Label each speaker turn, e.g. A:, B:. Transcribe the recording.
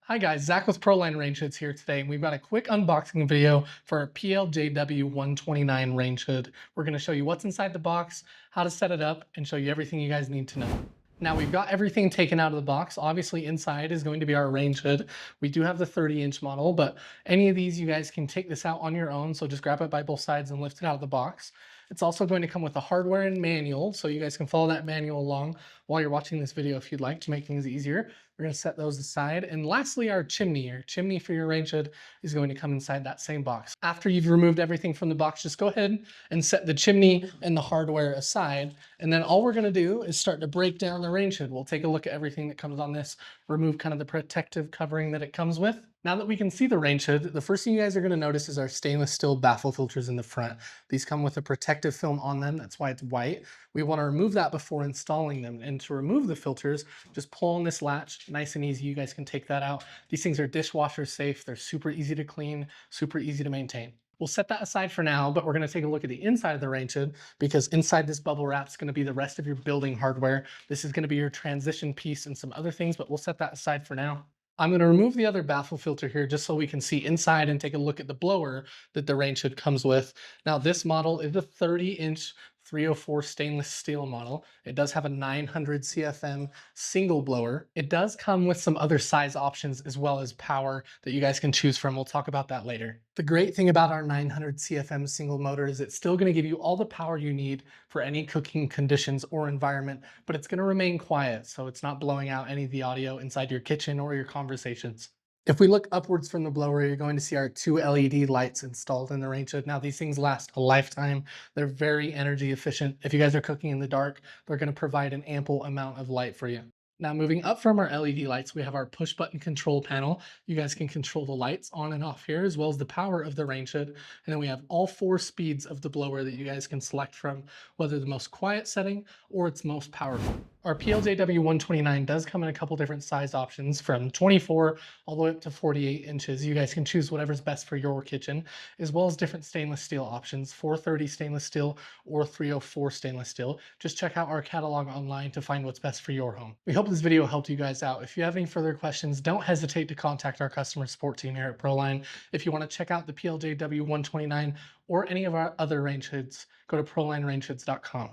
A: Hi guys, Zach with Proline Range Hoods here today, and we've got a quick unboxing video for our PLJW 129 range hood. We're going to show you what's inside the box, how to set it up, and show you everything you guys need to know. Now we've got everything taken out of the box. Obviously inside is going to be our range hood. We do have the 30-inch model, but any of these you guys can take this out on your own, so just grab it by both sides and lift it out of the box. It's also going to come with a hardware and manual, so you guys can follow that manual along while you're watching this video if you'd like to make things easier. We're going to set those aside. And lastly, our chimney. Your chimney for your range hood is going to come inside that same box. After you've removed everything from the box, just go ahead and set the chimney and the hardware aside. And then all we're going to do is start to break down the range hood. We'll take a look at everything that comes on this, remove kind of the protective covering that it comes with. Now that we can see the range hood, the first thing you guys are going to notice is our stainless steel baffle filters in the front. These come with a protective film on them. That's why it's white. We want to remove that before installing them. And to remove the filters, just pull on this latch, nice and easy. You guys can take that out. These things are dishwasher safe. They're super easy to clean, super easy to maintain. We'll set that aside for now, but we're going to take a look at the inside of the range hood because inside this bubble wrap is going to be the rest of your building hardware. This is going to be your transition piece and some other things, but we'll set that aside for now. I'm going to remove the other baffle filter here just so we can see inside and take a look at the blower that the range hood comes with. Now this model is a 30-inch 304 stainless steel model. It does have a 900 CFM single blower. It does come with some other size options as well as power that you guys can choose from. We'll talk about that later. The great thing about our 900 CFM single motor is it's still going to give you all the power you need for any cooking conditions or environment, but it's going to remain quiet, so it's not blowing out any of the audio inside your kitchen or your conversations. If we look upwards from the blower, you're going to see our 2 LED lights installed in the range hood. Now, these things last a lifetime. They're very energy efficient. If you guys are cooking in the dark, they're going to provide an ample amount of light for you. Now, moving up from our LED lights, we have our push button control panel. You guys can control the lights on and off here, as well as the power of the range hood. And then we have all 4 speeds of the blower that you guys can select from, whether the most quiet setting or its most powerful. Our PLJW 129 does come in a couple different size options from 24 all the way up to 48 inches. You guys can choose whatever's best for your kitchen, as well as different stainless steel options, 430 stainless steel or 304 stainless steel. Just check out our catalog online to find what's best for your home. We hope this video helped you guys out. If you have any further questions, don't hesitate to contact our customer support team here at Proline. If you want to check out the PLJW 129 or any of our other range hoods, go to prolinerangehoods.com.